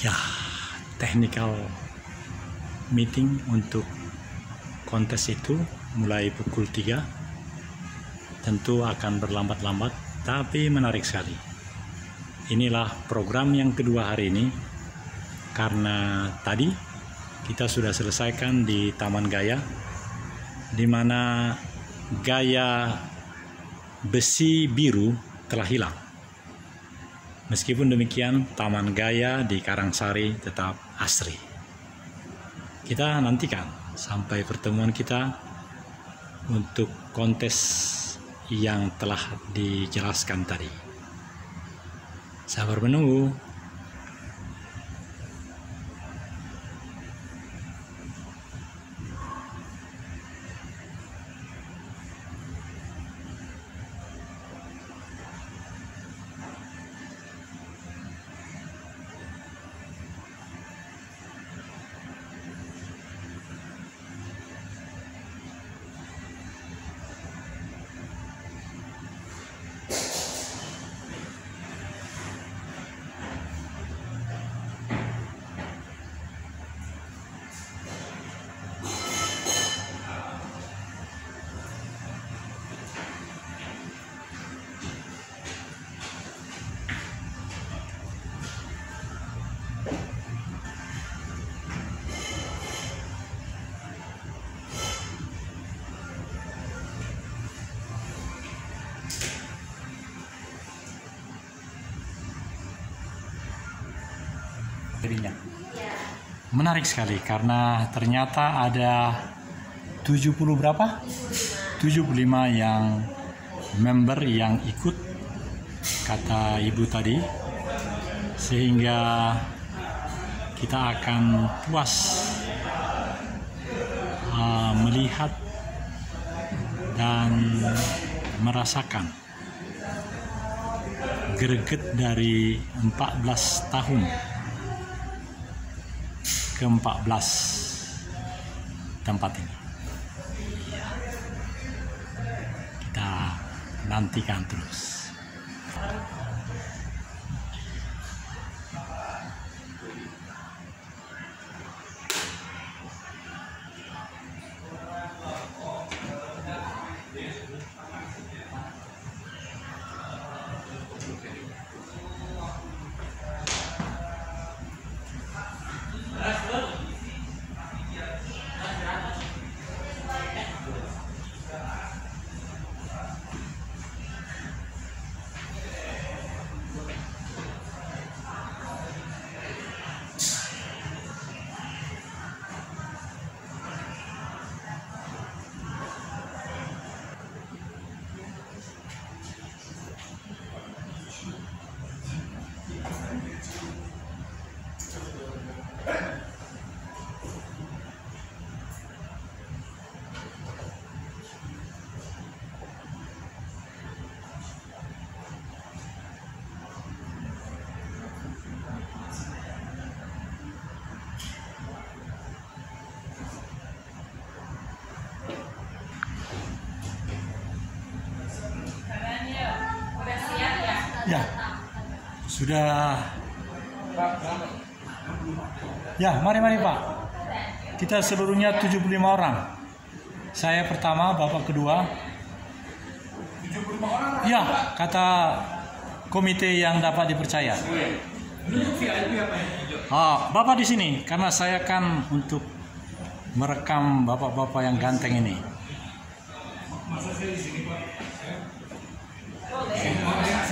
Ya, technical meeting untuk kontes itu mulai pukul 3. Tentu akan berlambat-lambat, tapi menarik sekali. Inilah program yang kedua hari ini, karena tadi kita sudah selesaikan di Taman Gaya, di mana gaya besi biru telah hilang. Meskipun demikian, Taman Gaya di Karangsari tetap asri. Kita nantikan sampai pertemuan kita untuk kontes yang telah dijelaskan tadi. Sabar menunggu. Menarik sekali karena ternyata ada 70 berapa? 75 yang member yang ikut, kata ibu tadi, sehingga kita akan puas melihat dan merasakan greget dari 14 tahun ke 14 tempat ini. Kita nantikan terus. Ya, sudah. Ya, mari Pak. Kita seluruhnya 75 orang. Saya pertama, Bapak kedua. 75 orang? Ya, kata komite yang dapat dipercaya. Bapak di sini, karena saya kan untuk merekam bapak-bapak yang ganteng ini. Masa saya di sini, Pak?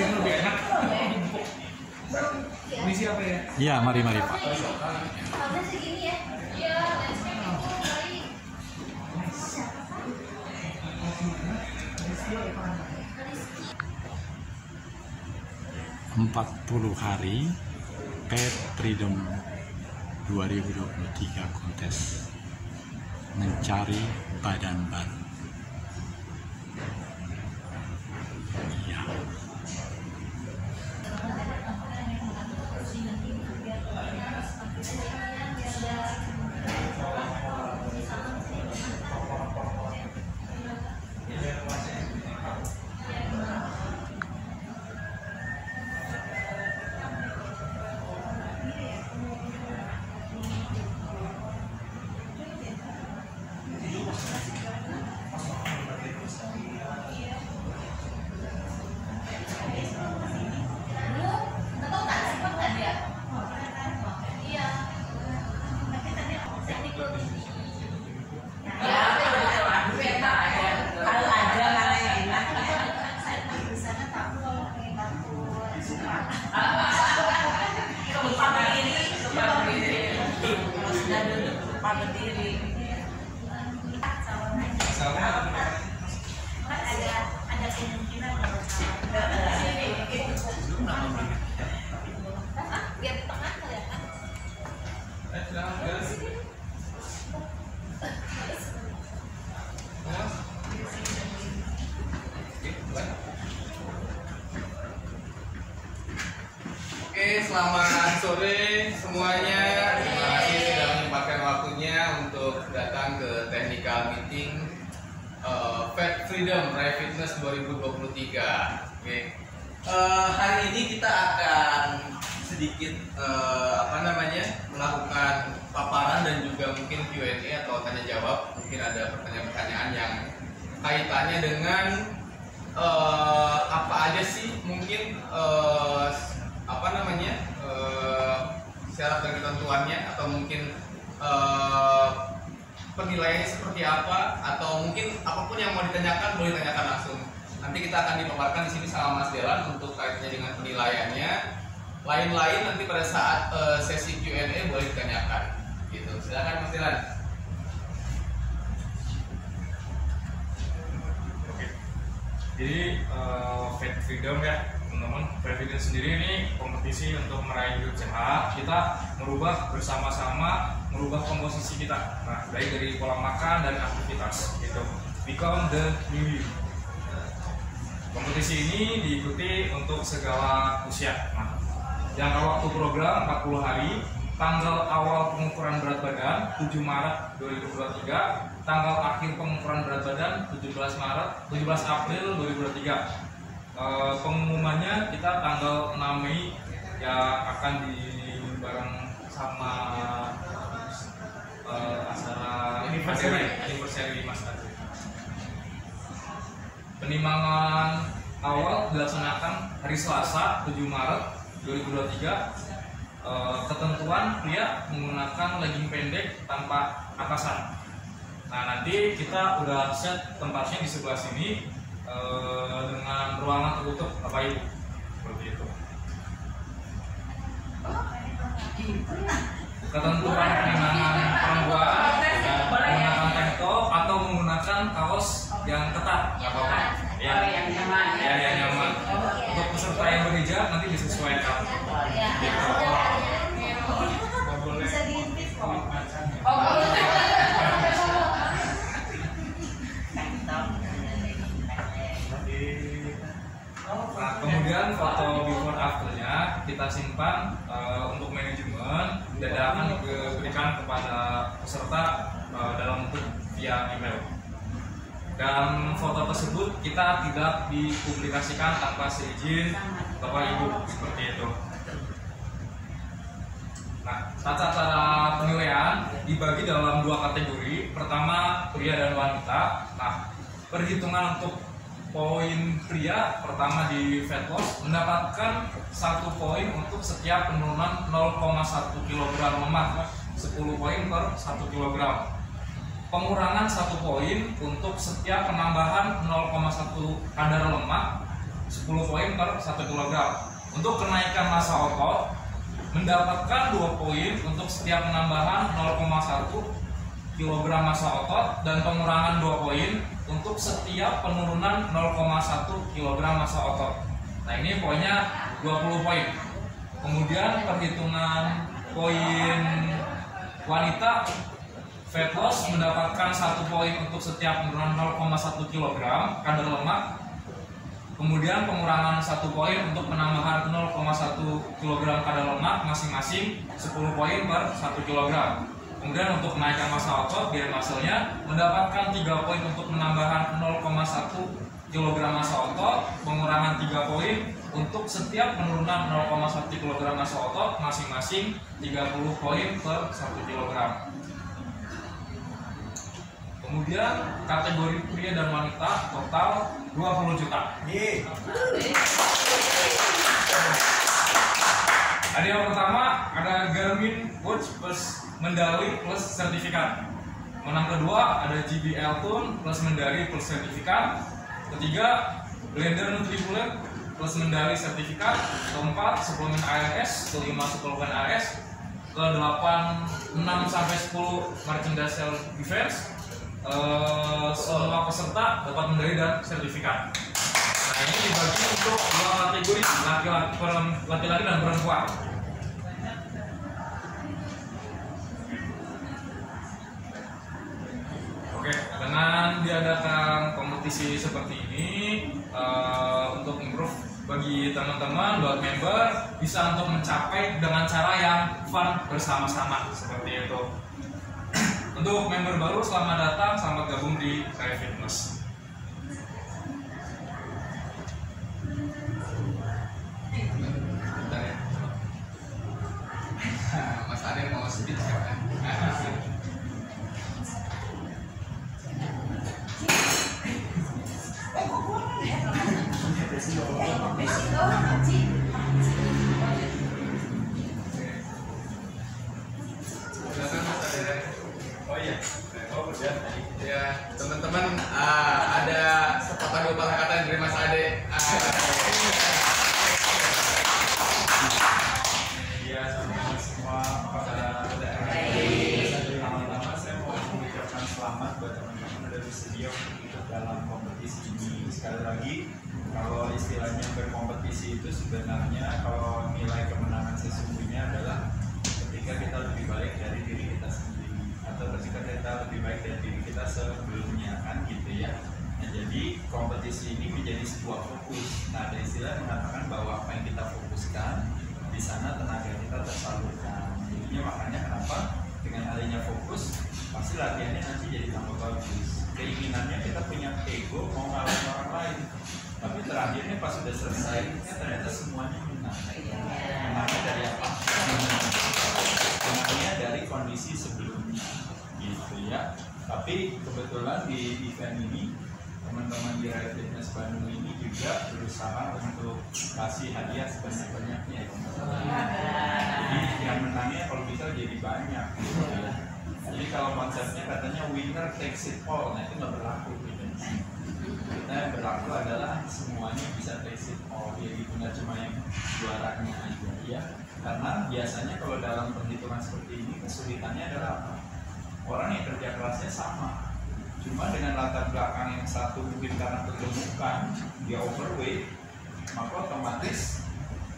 Lebih enak. Ini siapa ya? Iya, mari Pak. Segini ya. Iya, 40 hari Pet Freedom 2023 kontes mencari badan baru. Ya. tanpa berdiri. Ada kemungkinan kalau biar di tengah kelihatan. Oke, selamat sore semuanya. Terima kasih sudah menyempatkan waktunya untuk datang ke technical meeting Fat Freedom Raya Fitness 2023. Oke. Hari ini kita akan sedikit melakukan paparan dan juga mungkin Q&A atau tanya jawab. Mungkin ada pertanyaan-pertanyaan yang kaitannya dengan apa aja sih mungkin syarat dan ketentuannya, atau mungkin penilaiannya seperti apa, atau mungkin apapun yang mau ditanyakan boleh tanyakan langsung. Nanti kita akan dipaparkan di sini sama Mas Delan untuk kaitannya dengan penilaiannya. Lain-lain nanti pada saat sesi Q&A boleh ditanyakan. Gitu. Silakan Mas Delan. Oke. Jadi Fat Freedom ya teman-teman, Fat Freedom sendiri ini kompetisi untuk meraih hidup sehat. Kita merubah bersama-sama, merubah komposisi kita. Nah, baik dari pola makan dan aktivitas gitu. Become the new you. Kompetisi ini diikuti untuk segala usia. Nah, jangka waktu program 40 hari. Tanggal awal pengukuran berat badan 7 Maret 2023. Tanggal akhir pengukuran berat badan 17 April 2023. Pengumumannya kita tanggal 6 Mei ya, akan bareng sama acara anniversary Mas Adri. Penimbangan awal dilaksanakan hari Selasa 7 Maret 2023. Ketentuan pria menggunakan legging pendek tanpa atasan. Nah, nanti kita udah set tempatnya di sebelah sini dengan ruangan tertutup Bapak Ibu, seperti itu. Ketentuan penimbangan perempuan menggunakan tank top atau menggunakan kaos yang ketat, nggak apa-apa. Ya, yang nyaman. Untuk peserta yang berhijab nanti disesuaikan. Bisa diintip kok. Nah, kemudian foto before afternya kita simpan untuk manajemen dan akan diberikan kepada peserta dalam bentuk via email. Dan foto tersebut kita tidak dipublikasikan tanpa seizin Bapak Ibu, seperti itu. Nah, tata cara penilaian dibagi dalam 2 kategori. Pertama, pria dan wanita. Nah, perhitungan untuk poin pria pertama di fat loss mendapatkan 1 poin untuk setiap penurunan 0,1 kg lemak, 10 poin per 1 kg. Pengurangan 1 poin untuk setiap penambahan 0,1 kadar lemak, 10 poin per 1 kg. Untuk kenaikan massa otot mendapatkan 2 poin untuk setiap penambahan 0,1 kg massa otot, dan pengurangan 2 poin untuk setiap penurunan 0,1 kg massa otot. Nah, ini poinnya 20 poin. Kemudian perhitungan poin wanita fat loss mendapatkan 1 poin untuk setiap penurunan 0,1 kg kadar lemak. Kemudian pengurangan 1 poin untuk penambahan 0,1 kg kadar lemak masing-masing, 10 poin per 1 kg. Kemudian untuk kenaikan massa otot biar muscle-nya mendapatkan 3 poin untuk penambahan 0,1 kg massa otot, pengurangan 3 poin untuk setiap penurunan 0,1 kg massa otot masing-masing 30 poin per 1 kg. Kemudian kategori pria dan wanita total 20 juta. Ada yang pertama, ada Garmin Watch plus medali plus sertifikat. Menang kedua ada JBL Tune plus medali plus sertifikat. Ketiga, Blender Nutribullet plus medali sertifikat. Keempat, suplemen ARS. Kelima, suplemen ARS. ke 8, 6 sampai 10 merchandise self defense. Semua peserta dapat medali dan sertifikat. Nah, ini dibagi untuk dua kategori, laki-laki dan perempuan. Oke, dengan diadakan kompetisi seperti ini untuk improve bagi teman-teman buat member bisa untuk mencapai dengan cara yang fun bersama-sama seperti itu. Untuk member baru selamat datang, selamat gabung di Kaya Fitness. Bentar ya. Mas Ade mau speech kan? Ya, teman-teman, ada sepatah dua patah kata dari Mas Ade. Ya, teman-teman semua, pada pertama-tama saya mau mengucapkan selamat buat teman-teman udah bersedia untuk ikut dalam kompetisi ini. Sekali lagi, kalau istilahnya berkompetisi itu sebenarnya kalau nilai kemenangan sesungguhnya adalah ketika kita lebih baik dari diri kita sendiri atau ketika kita lebih baik dari diri kita sebelumnya, kan gitu ya. Nah, jadi kompetisi ini menjadi sebuah fokus. Nah, ada istilah mengatakan bahwa apa yang kita fokuskan di sana tenaga kita tersalurkan. Jadinya makanya kenapa dengan adanya fokus pasti latihannya nanti jadi tambah bagus. Keinginannya kita punya ego mau ngalahin orang lain, tapi terakhirnya pas sudah selesai ternyata semuanya menang. Menangnya dari apa? Menangnya dari kondisi sebelumnya, gitu ya. Tapi kebetulan di event ini teman-teman di Kaya Fitness Bandung ini juga berusaha untuk kasih hadiah sebanyak-banyaknya. Jadi yang menangnya kalau bisa jadi banyak. Gitu ya. Jadi kalau konsepnya katanya winner takes it all, nah itu nggak berlaku. Gitu. Kita yang berlaku adalah semuanya bisa takes it all, jadi nggak cuma yang juaranya aja, ya. Karena biasanya kalau dalam perhitungan seperti ini kesulitannya adalah apa? Orang yang kerja kerasnya sama, cuma dengan latar belakang yang satu mungkin karena kegemukan, dia overweight, maka otomatis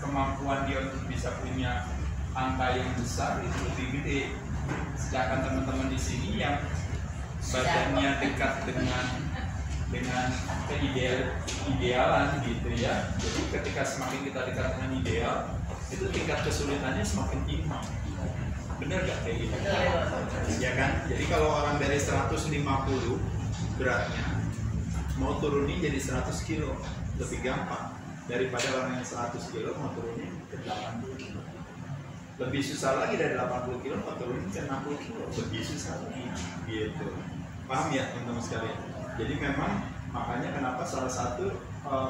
kemampuan dia untuk bisa punya angka yang besar itu lebih gede. Sedangkan teman-teman di sini yang badannya dekat dengan idealan gitu ya. Jadi ketika semakin kita dekat dengan ideal, itu tingkat kesulitannya semakin tinggi. Bener gak kayak gitu? Ya kan? Jadi kalau orang dari 150 beratnya mau turunin jadi 100 kilo lebih gampang daripada orang yang 100 kilo mau turunin ke 80 kilo. Lebih susah lagi dari 80 kilo mau turunin ke 60 kilo, lebih susah lagi gitu. Paham ya teman-teman sekalian? Jadi memang makanya kenapa salah satu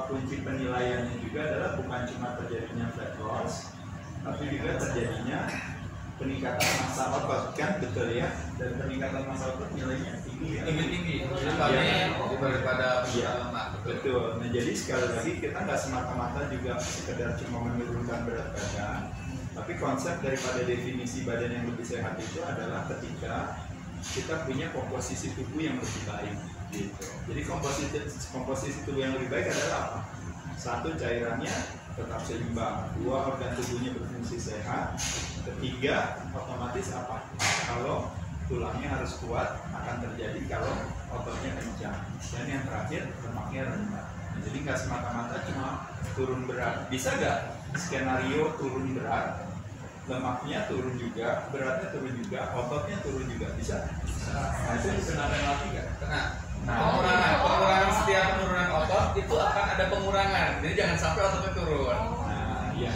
kunci penilaiannya juga adalah bukan cuma terjadinya fat loss, tapi juga terjadinya peningkatan massa otot, kan betul ya? Dan peningkatan massa otot nilainya tinggi, Lebih tinggi, daripada lemak. Betul. Nah jadi sekali lagi kita nggak semata-mata juga sekedar cuma menurunkan berat badan, tapi konsep daripada definisi badan yang lebih sehat itu adalah ketika kita punya komposisi tubuh yang lebih baik. Gitu. Jadi komposisi tubuh yang lebih baik adalah apa? Satu, cairannya tetap seimbang. Dua, organ tubuhnya berfungsi sehat. Ketiga, otomatis apa? Kalau tulangnya harus kuat, akan terjadi kalau ototnya kencang. Dan yang terakhir, lemaknya rendah. Nah, jadi nggak semata-mata cuma turun berat. Bisa nggak skenario turun berat, lemaknya turun juga, beratnya turun juga, ototnya turun juga? Bisa? Nah, itu dibenarkan lagi nggak? Pengurangan setiap penurunan otot itu akan ada pengurangan, jadi jangan sampai ototnya turun. Nah, iya.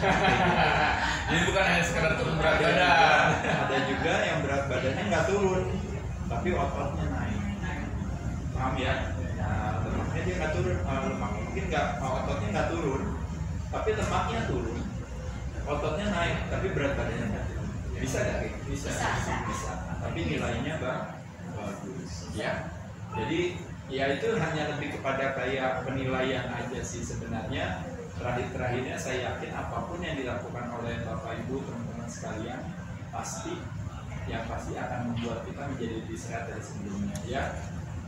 Jadi bukan hanya sekedar turun berat badan. Ada juga yang berat badannya nggak turun, tapi ototnya naik. Paham ya? Nah, lemaknya dia nggak turun, lemaknya mungkin nggak, ototnya nggak turun, tapi lemaknya turun, ototnya naik, tapi berat badannya nggak turun. Bisa nggak? Bisa. Tapi nilainya bagus. Ya. Jadi ya itu hanya lebih kepada kayak penilaian aja sih sebenarnya. Terakhirnya saya yakin apapun yang dilakukan oleh Bapak Ibu teman-teman sekalian yang pasti akan membuat kita menjadi lebih sehat dari sebelumnya ya.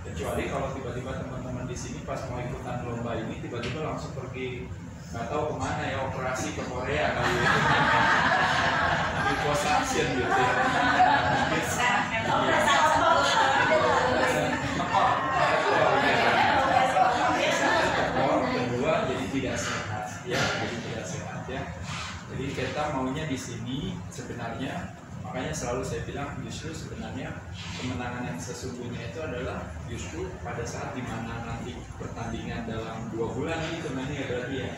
Kecuali kalau tiba-tiba teman-teman di sini pas mau ikutan lomba ini tiba-tiba langsung pergi nggak tahu kemana ya, operasi ke Korea kali ya. Liposuction gitu ya. Kedua jadi tidak sehat ya, jadi kita maunya di sini sebenarnya, makanya selalu saya bilang justru sebenarnya kemenangan yang sesungguhnya itu adalah justru pada saat dimana nanti pertandingan dalam 2 bulan ini teman-teman ya, berarti ya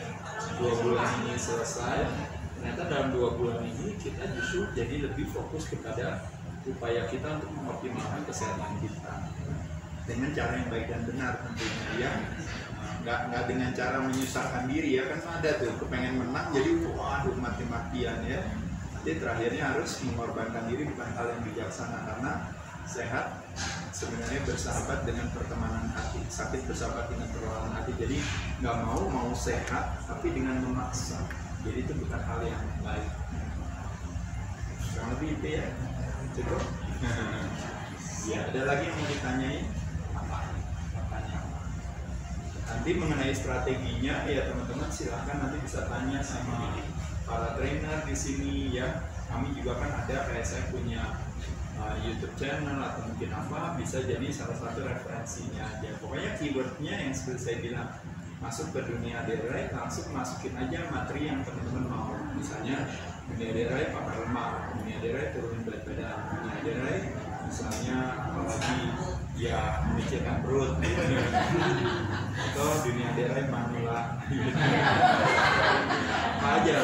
2 bulan ini selesai, ternyata dalam 2 bulan ini kita justru jadi lebih fokus kepada upaya kita untuk mengoptimalkan kesehatan kita dengan cara yang baik dan benar tentunya ya. Nggak dengan cara menyusahkan diri ya, kan ada tuh kepengen menang jadi waduh mati-matian ya. Jadi terakhirnya harus mengorbankan diri bukan hal yang bijaksana, karena sehat sebenarnya bersahabat dengan pertemanan hati, sakit bersahabat dengan perlawanan hati. Jadi nggak mau sehat tapi dengan memaksa, jadi itu bukan hal yang baik. Kurang lebih itu ya, cukup. Ya, ada lagi yang mau ditanyain? Nanti mengenai strateginya ya teman-teman silahkan nanti bisa tanya sama para trainer di sini ya. Kami juga kan ada, kayak saya punya YouTube channel atau mungkin apa, bisa jadi salah satu referensinya aja. Pokoknya keywordnya yang seperti saya bilang, masuk ke dunia DRI langsung masukin aja materi yang teman-teman mau. Misalnya dunia DRI pakar lemak, dunia DRI turunin berat badan, dunia DRI misalnya apalagi ya memikirkan perut atau dunia DRI manula apa aja.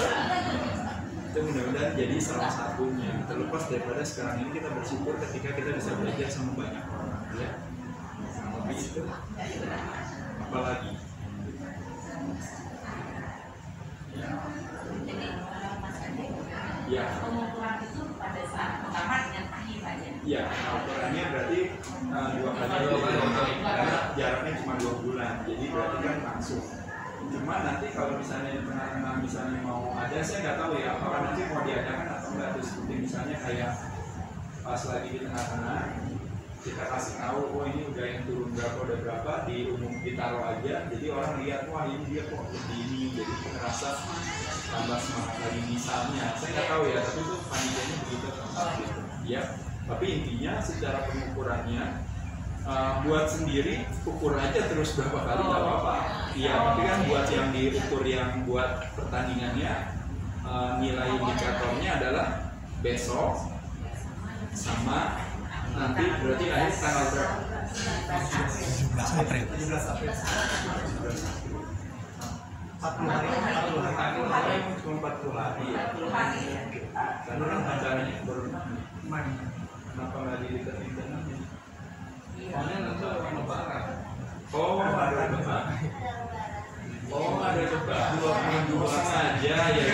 Itu mudah-mudahan jadi salah satunya, terlepas daripada sekarang ini kita bersyukur ketika kita bisa belajar sama banyak orang ya. Tapi itu apalagi ya. Pengukuran itu pada saat pertama dengan akhir aja. Ya, ukurannya berarti 2 kali, karena jaraknya cuma 2 bulan, jadi berarti kan langsung. Cuma nanti kalau misalnya di tengah-tengah misalnya mau ada, saya nggak tahu ya, apakah nanti mau diadakan atau enggak. Terus seperti misalnya kayak pas lagi di tengah-tengah kita kasih tahu, oh ini udah yang turun berapa, udah berapa, di umum ditaruh aja, jadi orang lihat, wah ini dia kok begini, jadi ngerasa tambah semangat lagi misalnya. Saya nggak tahu ya, tapi itu panitianya begitu gitu ya. Tapi intinya secara pengukurannya buat sendiri ukur aja terus berapa kali nggak apa-apa. Iya, tapi kan buat yang diukur yang buat pertandingannya nilai indikatornya adalah besok sama nanti, berarti akhir tanggal berapa? 17 April. 40 hari, cuma 40 hari ya. Karena kan acaranya baru kenapa nggak dilihatin dananya? Soalnya nanti orang lebaran. Oh, ada lebaran. Oh, ada lebaran. 2 minggu saja ya.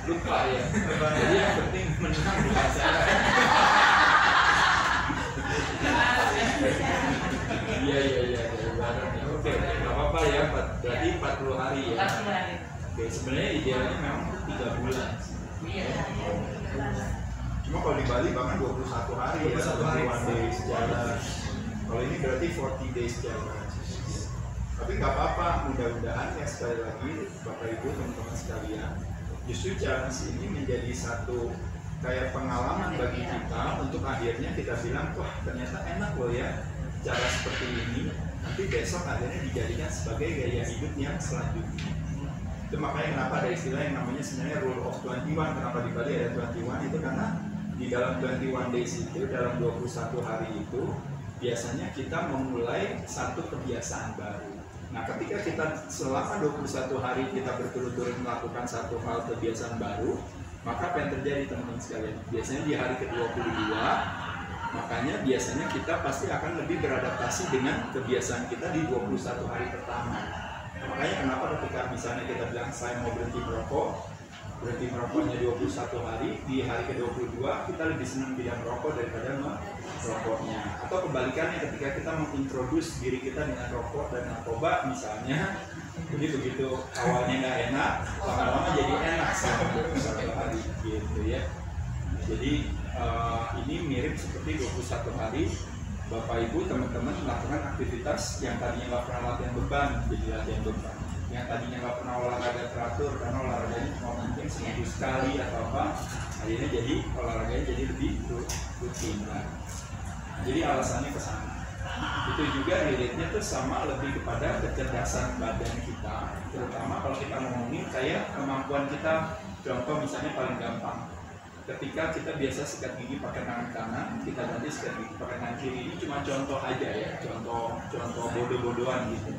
Lupa ya. Jadi yang penting menang di acara. Iya. Oke, nggak apa-apa ya. Berarti 40 hari ya. Oke, sebenarnya idealnya memang 3 bulan. Cuma kalau di Bali bahkan 21 hari ya. 21 days jalan. Kalau ini berarti 40 days jalan. Tapi nggak apa-apa, mudah-mudahan ya sekali lagi Bapak Ibu teman-teman sekalian, justru challenge ini menjadi satu kayak pengalaman bagi kita untuk akhirnya kita bilang, wah ternyata enak loh ya cara seperti ini. Nanti besok akhirnya dijadikan sebagai gaya hidup yang selanjutnya. Itu makanya kenapa ada istilah yang namanya sebenarnya rule of 21. Kenapa di Bali ada 21? Itu karena di dalam 21 days itu, dalam 21 hari itu biasanya kita memulai satu kebiasaan baru. Nah, ketika kita selama 21 hari kita berturut-turut melakukan satu hal kebiasaan baru, maka apa yang terjadi teman-teman sekalian? Biasanya di hari ke-22, makanya biasanya kita pasti akan lebih beradaptasi dengan kebiasaan kita di 21 hari pertama. Nah, makanya kenapa ketika misalnya kita bilang saya mau berhenti merokok, berhenti merokoknya 21 hari, di hari ke-22 kita lebih senang tidak merokok daripada merokoknya. Atau kebalikannya, ketika kita mengintroduce diri kita dengan rokok dan narkoba misalnya, jadi begitu awalnya nggak enak, lama-lama jadi enak selama 21 hari gitu ya. Nah, jadi ini mirip seperti 21 hari Bapak Ibu teman-teman melakukan aktivitas yang tadinya nggak pernah latihan beban jadi latihan beban, yang tadinya nggak pernah olahraga teratur karena olahraganya cuma mungkin seminggu sekali atau apa, akhirnya jadi olahraganya jadi lebih rutin. Nah, jadi alasannya ke sana. Itu juga relate-nya tuh sama lebih kepada kecerdasan badan kita, terutama kalau kita ngomongin kayak kemampuan kita. Contoh misalnya paling gampang, ketika kita biasa sikat gigi pakai tangan kanan, kita ganti sikat gigi pakai tangan kiri. Ini cuma contoh aja ya, contoh bodoh-bodohan gitu.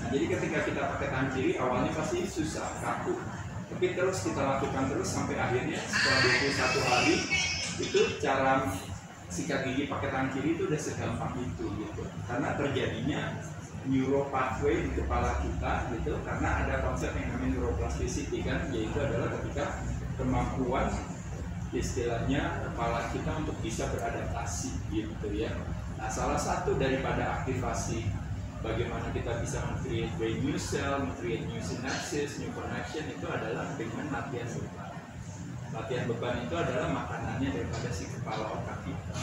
Nah, jadi ketika kita pakai tangan kiri awalnya pasti susah, kaku, tapi terus kita lakukan terus sampai akhirnya setelah 21 hari itu cara sikat gigi pakai tangan kiri itu udah segampang itu gitu. Karena terjadinya neuro pathway di kepala kita gitu, karena ada konsep yang namanya neuroplasticity kan, yaitu adalah ketika kemampuan istilahnya kepala kita untuk bisa beradaptasi gitu ya. Nah, salah satu daripada aktivasi bagaimana kita bisa create brain new cell, create new synapses, new connection itu adalah dengan latihan beban. Latihan beban itu adalah makanannya daripada si kepala otak kita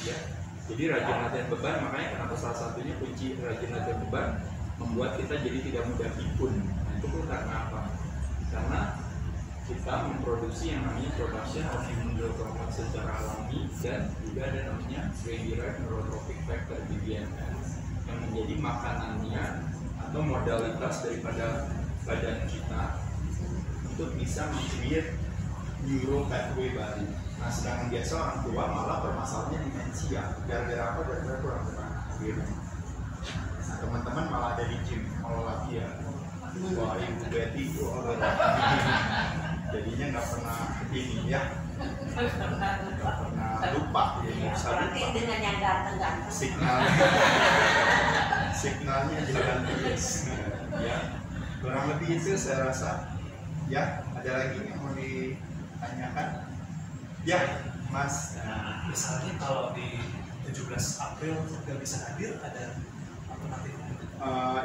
ya. Jadi rajin latihan beban, makanya kenapa salah satunya kunci rajin latihan beban membuat kita jadi tidak mudah pikun. Nah, itu pun karena apa? Karena kita memproduksi yang namanya production of human growth hormone secara alami, dan juga ada namanya brain derived neurotrophic factor BDNF yang menjadi makanannya atau modalitas daripada badan kita untuk bisa meng-create neuro pathway baru. Nah, sedangkan biasa orang tua malah permasalahannya demensia. Gara-gara apa? Gara-gara kurang gerak. Nah, teman-teman malah ada di gym kalau latihan. Wah, Ibu Betty itu jadinya nggak pernah ini ya, nggak pernah lupa ya, nggak bisa lupa. Dengan yang ganteng-ganteng. Signalnya jalan terus ya. Kurang lebih itu saya rasa ya. Ada lagi yang mau ditanyakan? Ya, Mas. Nah, misalnya kalau di 17 April nggak bisa hadir, ada alternatif?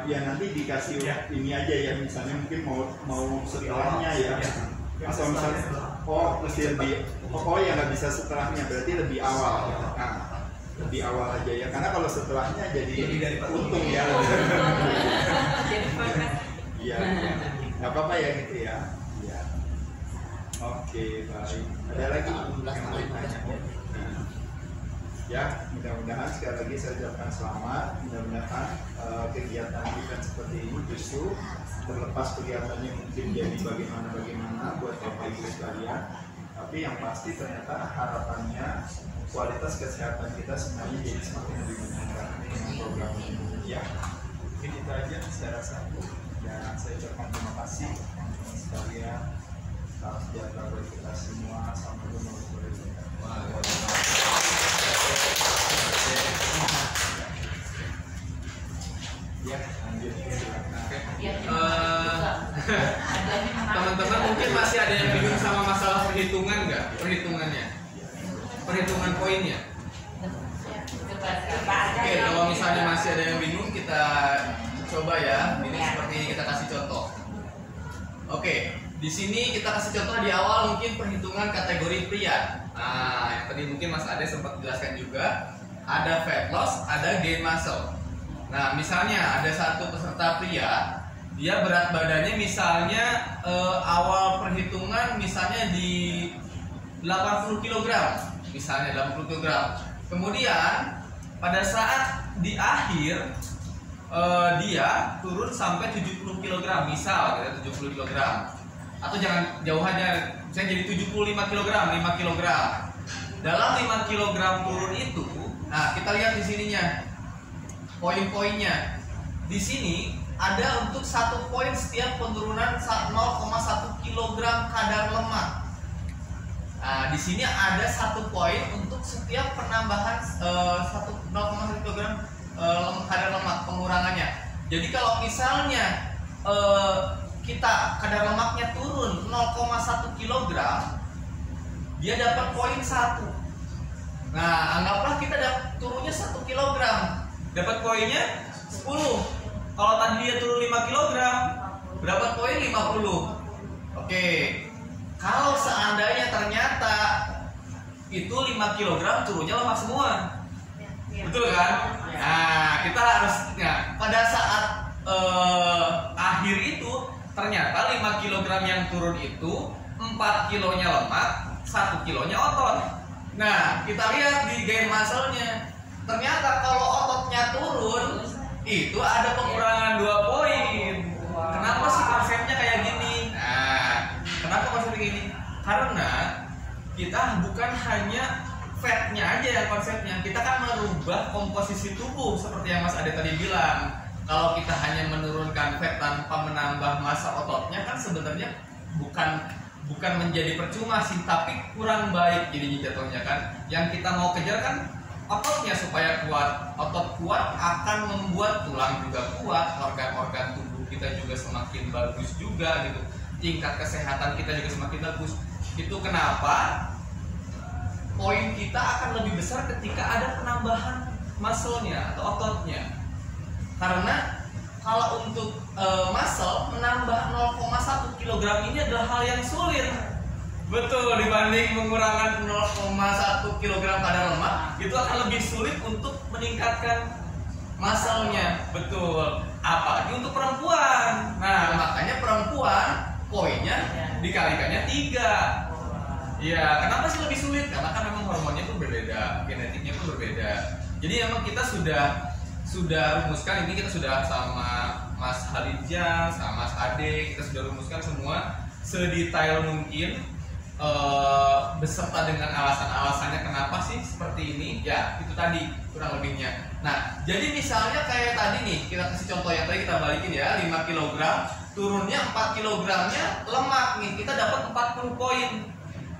Ya nanti dikasih ini aja ya, misalnya mungkin mau setelahnya ya. Atau misalnya mesti lebih ya nggak bisa setelahnya, berarti lebih awal. Nah, lebih awal aja ya, karena kalau setelahnya jadi untung ya. Iya, nggak apa-apa ya gitu ya. Iya. Oke, baik. Ada lagi yang mau ditanya? Ya, mudah-mudahan sekali lagi saya ucapkan selamat. Mudah-mudahan kegiatan kita seperti ini justru terlepas kelihatannya mungkin jadi bagaimana buat Bapak Ibu sekalian, tapi yang pasti ternyata harapannya kualitas kesehatan kita semuanya jadi semakin lebih meningkat dengan program ini. Ya, mungkin itu aja saya rasa. Dan saya ucapkan terima kasih teman-teman sekalian. Salam sejahtera bagi kita semua. Assalamualaikum warahmatullahi wabarakatuh. Ya, lanjut. Teman-teman mungkin masih ada yang bingung sama masalah perhitungan nggak? Perhitungan poinnya. Oke, kalau misalnya masih ada yang bingung, kita coba ya. Ini seperti kita kasih contoh. Oke, di sini kita kasih contoh di awal mungkin perhitungan kategori pria. Nah, yang tadi mungkin Mas Ade sempat jelaskan juga, ada fat loss, ada gain muscle. Nah, misalnya ada satu peserta pria, dia berat badannya misalnya awal perhitungan misalnya di 80 kg, misalnya 80 kg. Kemudian pada saat di akhir dia turun sampai 70 kg, misal gitu, 70 kg. Atau jangan jauh aja, misalnya jadi 75 kg, 5 kg. Dalam 5 kg turun itu, nah kita lihat di sininya poin-poinnya. Di sini ada untuk 1 poin setiap penurunan 0,1 kg kadar lemak. Nah, di sini ada 1 poin untuk setiap penambahan 0,1 kg kadar lemak pengurangannya. Jadi kalau misalnya kita kadar lemaknya turun 0,1 kg, dia dapat poin 1. Nah, anggaplah kita turunnya 1 kg, dapat poinnya 10. Kalau tadi dia turun 5 kg, berapa poin? 50. Oke. Kalau seandainya ternyata itu 5 kg turunnya lemak semua. Betul kan? Nah, kita harus pada saat akhir itu ternyata 5 kg yang turun itu 4 kilonya lemak, 1 kilonya otot. Nah, kita lihat di gain muscle-nya. Ternyata kalau ototnya turun, itu ada pengurangan 2 poin. Kenapa sih konsepnya kayak gini? Nah, kenapa konsepnya gini? Karena kita bukan hanya fatnya aja yang konsepnya, kita kan merubah komposisi tubuh seperti yang Mas Ade tadi bilang. Kalau kita hanya menurunkan fat tanpa menambah massa ototnya kan sebenarnya bukan menjadi percuma sih, tapi kurang baik jadinya jatuhnya kan. Yang kita mau kejar kan ototnya supaya kuat. Otot kuat akan membuat tulang juga kuat, organ-organ tubuh kita juga semakin bagus juga gitu. Tingkat kesehatan kita juga semakin bagus. Itu kenapa poin kita akan lebih besar ketika ada penambahan muscle-nya atau ototnya. Karena kalau untuk muscle menambah 0,1 kg ini adalah hal yang sulit. Betul, dibanding mengurangi 0,1 kg kadar lemak, itu akan lebih sulit untuk meningkatkan muscle-nya. Betul. Apalagi untuk perempuan. Nah, makanya perempuan poinnya dikalikannya 3. Ya, kenapa sih lebih sulit? Karena kan memang hormonnya tuh berbeda, genetiknya pun berbeda. Jadi emang kita sudah rumuskan ini, kita sudah sama Mas Halidja, sama Mas Ade, kita sudah rumuskan semua sedetail mungkin beserta dengan alasan-alasannya kenapa sih seperti ini. Ya, itu tadi kurang lebihnya. Nah, jadi misalnya kayak tadi nih, kita kasih contoh yang tadi kita balikin ya, 5 kg, turunnya 4 kg-nya lemak nih, kita dapat 40 poin.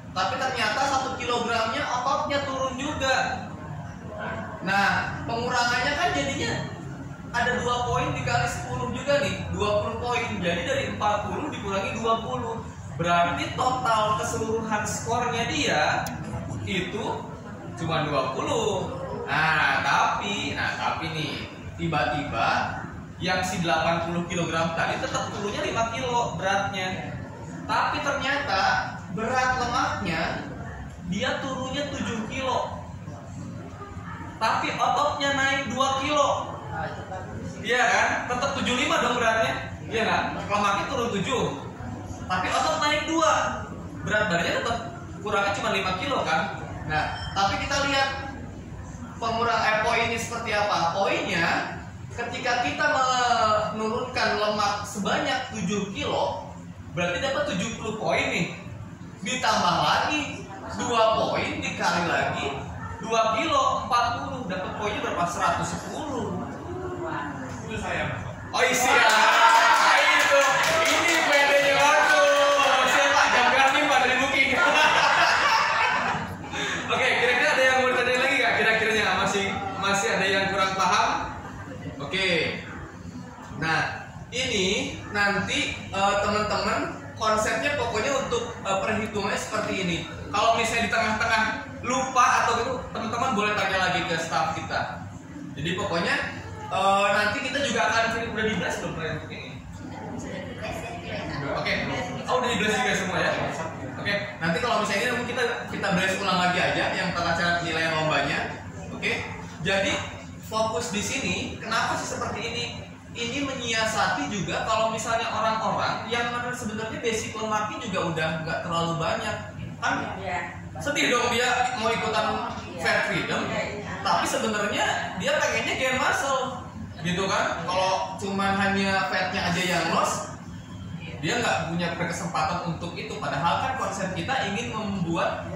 Tapi ternyata 1 kg-nya ototnya turun juga. Nah, pengurangannya kan jadinya ada 2 poin dikali 10 juga nih, 20 poin. Jadi dari 40 dikurangi 20. Berarti total keseluruhan skornya dia itu cuma 20. Nah, tapi nih, tiba-tiba yang si 80 kg tadi tetap turunnya 5 kilo beratnya. Tapi ternyata berat lemaknya dia turunnya 7 kilo. Tapi ototnya naik 2 kilo. Iya kan? Tetap 75 dong beratnya. Iya kan? Lemaknya turun 7. Tapi otot naik 2. Berat badannya tetap kurangnya cuma 5 kilo kan? Nah, tapi kita lihat poinnya seperti apa? Poinnya ketika kita menurunkan lemak sebanyak 7 kilo, berarti dapat 70 poin nih. Ditambah lagi 2 poin dikali lagi 2 kilo 40, dapat poinnya berapa? 110. Itu saya. Oh iya, itu ini pedenya bagus. Siapa jam garmin Pak dari booking? Oke, kira-kira ada yang mau ditanya lagi nggak? Kira-kiranya masih ada yang kurang paham? Oke. Nah, ini nanti teman-teman konsepnya pokoknya untuk perhitungannya seperti ini. Kalau misalnya di tengah-tengah lupa atau gitu, teman-teman boleh tanya lagi ke staff kita. Jadi pokoknya nanti kita juga akan udah di blast belum kalian ini? Oke. Oh, udah di blast juga semua ya. Oke. Nanti kalau misalnya ini kita blast ulang lagi aja yang tata cara penilaian lombanya. Oke. Jadi fokus di sini. Kenapa sih seperti ini? Ini menyiasati juga kalau misalnya orang-orang yang sebenarnya basic lemaknya juga udah nggak terlalu banyak, kan sedih dong dia mau ikutan fat freedom, tapi sebenarnya dia pengennya gain muscle, gitu kan? Kalau cuman hanya fatnya aja yang loss, dia nggak punya kesempatan untuk itu. Padahal kan konsep kita ingin membuat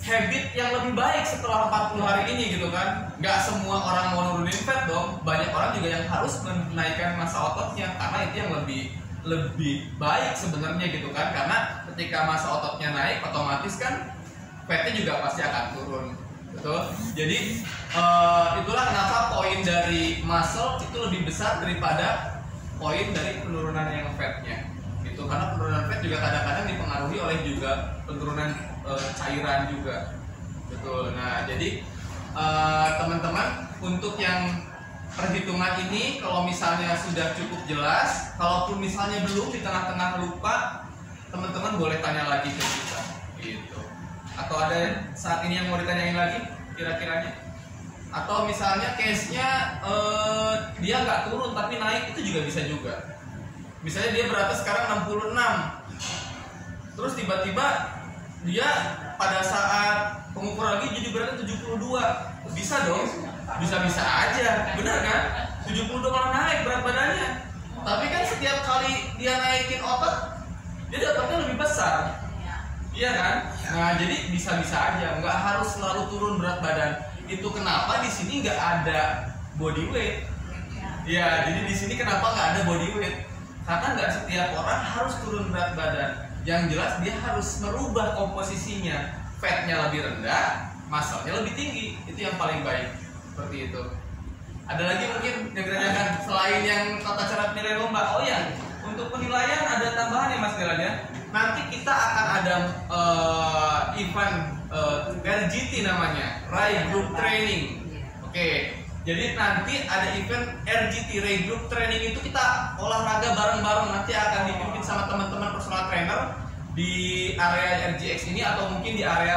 habit yang lebih baik setelah 40 hari ini gitu kan. Nggak semua orang mau nurunin fat dong. Banyak orang juga yang harus menaikkan massa ototnya, karena itu yang lebih baik sebenarnya gitu kan. Karena ketika massa ototnya naik, otomatis kan fatnya juga pasti akan turun. Betul. Jadi itulah kenapa poin dari muscle itu lebih besar daripada poin dari penurunan yang fatnya. gitu. Karena penurunan fat juga kadang-kadang dipengaruhi oleh juga penurunan cairan juga. Betul. Nah, jadi teman-teman untuk yang perhitungan ini kalau misalnya sudah cukup jelas, kalaupun misalnya belum di tengah-tengah lupa, teman-teman boleh tanya lagi ke kita gitu. Atau ada saat ini yang mau ditanyain lagi kira-kiranya? Atau misalnya case-nya dia nggak turun tapi naik, itu juga bisa juga. Misalnya dia beratnya sekarang 66, terus tiba-tiba dia pada saat pengukuran lagi jadi beratnya 72, bisa dong? Bisa-bisa aja, benar kan? 72 malah naik berat badannya. Tapi kan setiap kali dia naikin otot, dia dapatnya lebih besar. Iya kan? Nah, jadi bisa-bisa aja, nggak harus selalu turun berat badan. Itu kenapa di sini nggak ada body weight. Ya, jadi di sini kenapa nggak ada body weight? Karena nggak setiap orang harus turun berat badan. Yang jelas dia harus merubah komposisinya. Fatnya lebih rendah, muscle-nya lebih tinggi. Itu yang paling baik. Seperti itu. Ada lagi mungkin yang ditanyakan selain yang tata cara penilaian lomba? Oh ya, untuk penilaian ada tambahan ya Mas Dilan ya. Nanti kita akan ada event RGT namanya, Ray Group Training. Oke, jadi nanti ada event RGT Ray Group Training itu kita olahraga bareng-bareng, nanti akan dipimpin sama teman-teman personal trainer di area RGX ini atau mungkin di area